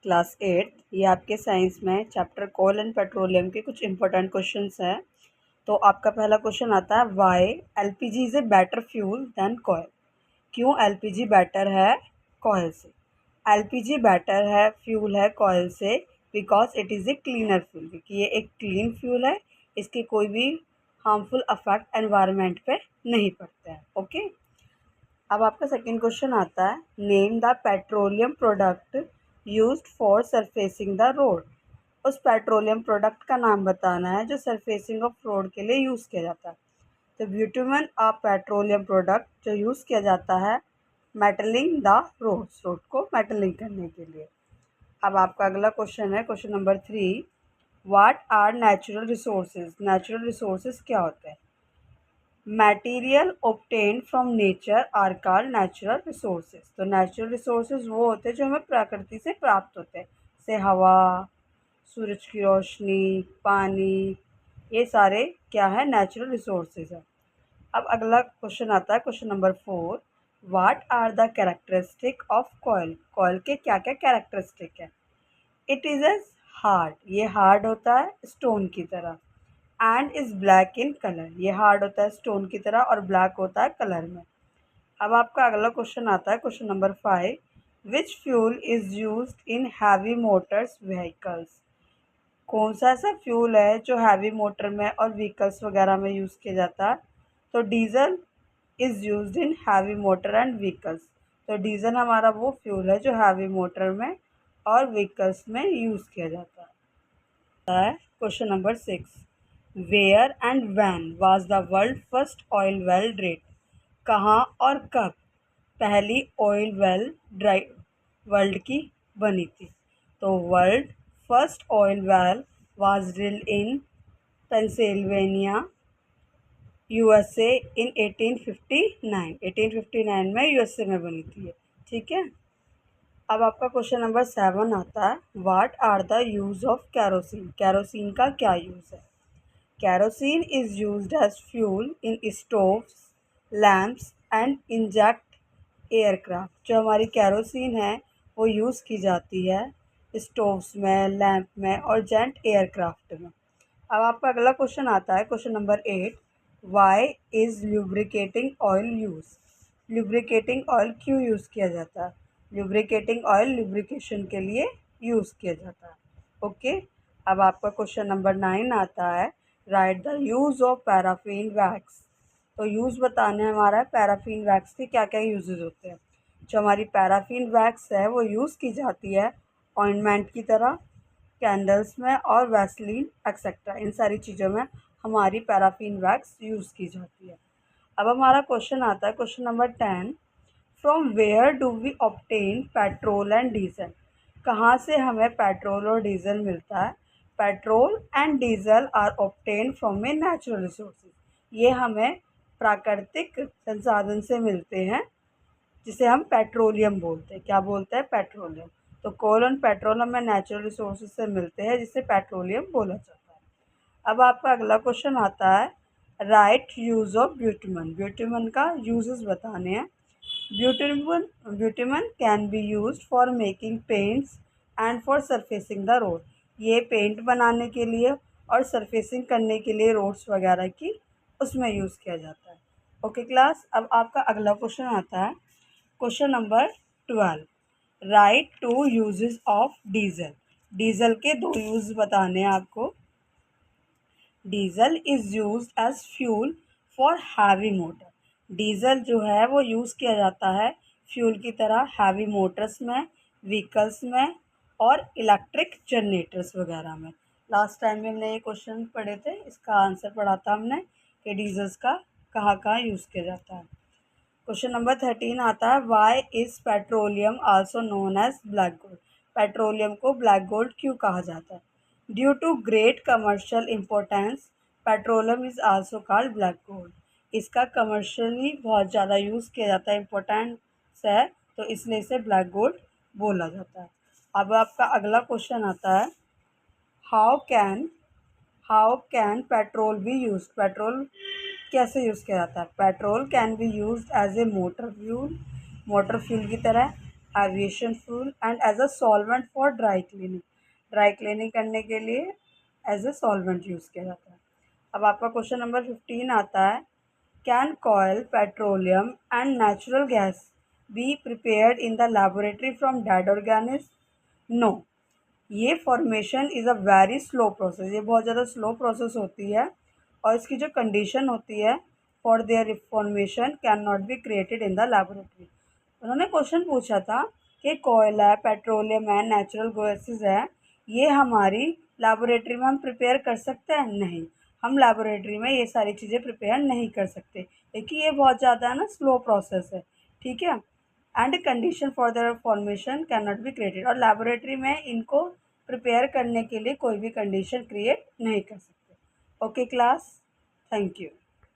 Class 8 ये आपके science में चैप्टर कोल एंड पेट्रोलियम के कुछ इंपॉर्टेंट क्वेश्चंस हैं। तो आपका पहला क्वेश्चन आता है, why LPG is a better fuel than coal. क्यों एलपीजी बेटर है कोयल से? एलपीजी बेटर है फ्यूल है कोयल से because it is a cleaner fuel, क्योंकि ये एक क्लीन फ्यूल है, इसके कोई भी हार्मफुल अफेक्ट एनवायरनमेंट पे नहीं पड़ते हैं। ओके, अब आपका सेकंड क्वेश्चन आता है, name the petroleum product used for surfacing the road. उस पेट्रोलियम प्रोडक्ट का नाम बताना है जो सरफेसिंग ऑफ रोड के लिए यूज़ किया जाता है। तो ब्यूटुमेन अ पेट्रोलियम प्रोडक्ट जो यूज़ किया जाता है मेटलिंग द रोड्स, रोड को मेटलिंग करने के लिए। अब आपका अगला क्वेश्चन है question number 3, what are natural resources. Natural resources क्या होते हैं? Material obtained from nature are called natural resources. तो नेचुरल रिसोर्सेज वो होते हैं जो हमें प्रकृति से प्राप्त होते हैं, जैसे हवा, सूरज की रोशनी, पानी, ये सारे क्या है? नेचुरल रिसोर्सेज है। अब अगला क्वेश्चन आता है question number 4, what are the characteristic of coal. Coal के क्या क्या कैरेक्टरिस्टिक है? इट इज़ एज हार्ड, ये हार्ड होता है स्टोन की तरह, and is black in colour, ये हार्ड होता है स्टोन की तरह और ब्लैक होता है कलर में। अब आपका अगला क्वेश्चन आता है question number 5, which fuel is used in heavy Motors vehicles. कौन सा ऐसा फ्यूल है जो हैवी मोटर में और व्हीकल्स वगैरह में यूज़ किया जाता है? तो diesel is used in heavy motor and vehicles. तो डीजल हमारा वो फ्यूल है जो हैवी मोटर में और व्हीकल्स में यूज़ किया जाता है। Question number 6, where and when was the world first oil well drilled. कहाँ और कब पहली ऑयल वेल ड्राई वर्ल्ड की बनी थी? तो world first oil well was drilled in Pennsylvania, USA in 1859 में यूएसए में बनी थी, ठीक है। अब आपका क्वेश्चन नंबर 7 आता है, what are the use of kerosene. Kerosene का क्या यूज़ है? Kerosene is used as fuel in stoves, lamps and inject aircraft। जो हमारी कैरोसिन है वो यूज़ की जाती है स्टोव्स में, लैंप में और जेट एयरक्राफ्ट में। अब आपका अगला क्वेश्चन आता है question number 8, why is lubricating oil use. Lubricating oil क्यों यूज़ किया जाता है? ल्यूब्रिकेटिंग ऑयल लुब्रिकेशन के लिए यूज़ किया जाता है। ओके, अब आपका क्वेश्चन नंबर 9 आता है, right the use of paraffin wax. तो यूज़ बताना है हमारा पैराफिन वैक्स के क्या क्या यूजेस होते हैं। जो हमारी पैराफिन वैक्स है वो यूज़ की जाती है ऑइंटमेंट की तरह, कैंडल्स में और वैसलीन एक्सेट्रा, इन सारी चीज़ों में हमारी पैराफिन वैक्स यूज़ की जाती है। अब हमारा क्वेश्चन आता है question number 10, from where do we obtain petrol and diesel. कहाँ से हमें पेट्रोल और डीजल मिलता है? Petrol and diesel are obtain from a natural resources. ये हमें प्राकृतिक संसाधन से मिलते हैं जिसे हम पेट्रोलियम बोलते हैं। क्या बोलते हैं? पेट्रोलियम। तो कोल और पेट्रोल हमें नेचुरल रिसोर्सेज से मिलते हैं जिसे पेट्रोलियम बोला जाता है। अब आपका अगला क्वेश्चन आता है, write use of bitumen. Bitumen का यूजेस बताने हैं। Bitumen can be used for making paints and for surfacing the road. ये पेंट बनाने के लिए और सरफेसिंग करने के लिए रोड्स वगैरह की उसमें यूज़ किया जाता है। ओके क्लास, अब आपका अगला क्वेश्चन आता है question number 12, write two uses of diesel. Diesel के दो यूज़ बताने हैं आपको। Diesel is used as fuel for heavy motor. Diesel जो है वो यूज़ किया जाता है फ्यूल की तरह हैवी मोटर्स में, व्हीकल्स में और इलेक्ट्रिक जनरेटर्स वगैरह में। लास्ट टाइम में हमने ये क्वेश्चन पढ़े थे, इसका आंसर पढ़ा था हमने कि डीजल्स का कहाँ कहाँ यूज़ किया जाता है। क्वेश्चन नंबर 13 आता है, why is petroleum also known as black gold. Petroleum को ब्लैक गोल्ड क्यों कहा जाता है? Due to great commercial importance petroleum is also called black gold. इसका कमर्शियली बहुत ज़्यादा यूज़ किया जाता है, इम्पोर्टेंस है, तो इसलिए इसे ब्लैक गोल्ड बोला जाता है। अब आपका अगला क्वेश्चन आता है, how can petrol be use. Petrol कैसे यूज़ किया जाता है? Petrol can be use as a motor fuel की तरह, aviation fuel and as a solvent for dry cleaning. Dry cleaning करने के लिए एज ए सॉल्वेंट यूज़ किया जाता है। अब आपका क्वेश्चन नंबर 15 आता है, can coal, petroleum and natural gas be prepared in the laboratory from dead organism? No, ये formation is a very slow process, ये बहुत ज़्यादा स्लो प्रोसेस होती है और इसकी जो कंडीशन होती है for their formation can not be created in the laboratory. उन्होंने क्वेश्चन पूछा था कि कोयला है, पेट्रोलियम है, नेचुरल गैसेस है, ये हमारी लेबोरेटरी में हम प्रिपेयर कर सकते हैं? नहीं, हम लेबोरेटरी में ये सारी चीज़ें प्रिपेयर नहीं कर सकते क्योंकि ये बहुत ज़्यादा ना स्लो प्रोसेस है, ठीक है। And condition for the formation can not be created, और लेबोरेटरी में इनको प्रिपेयर करने के लिए कोई भी कंडीशन क्रिएट नहीं कर सकते। Okay class, thank you.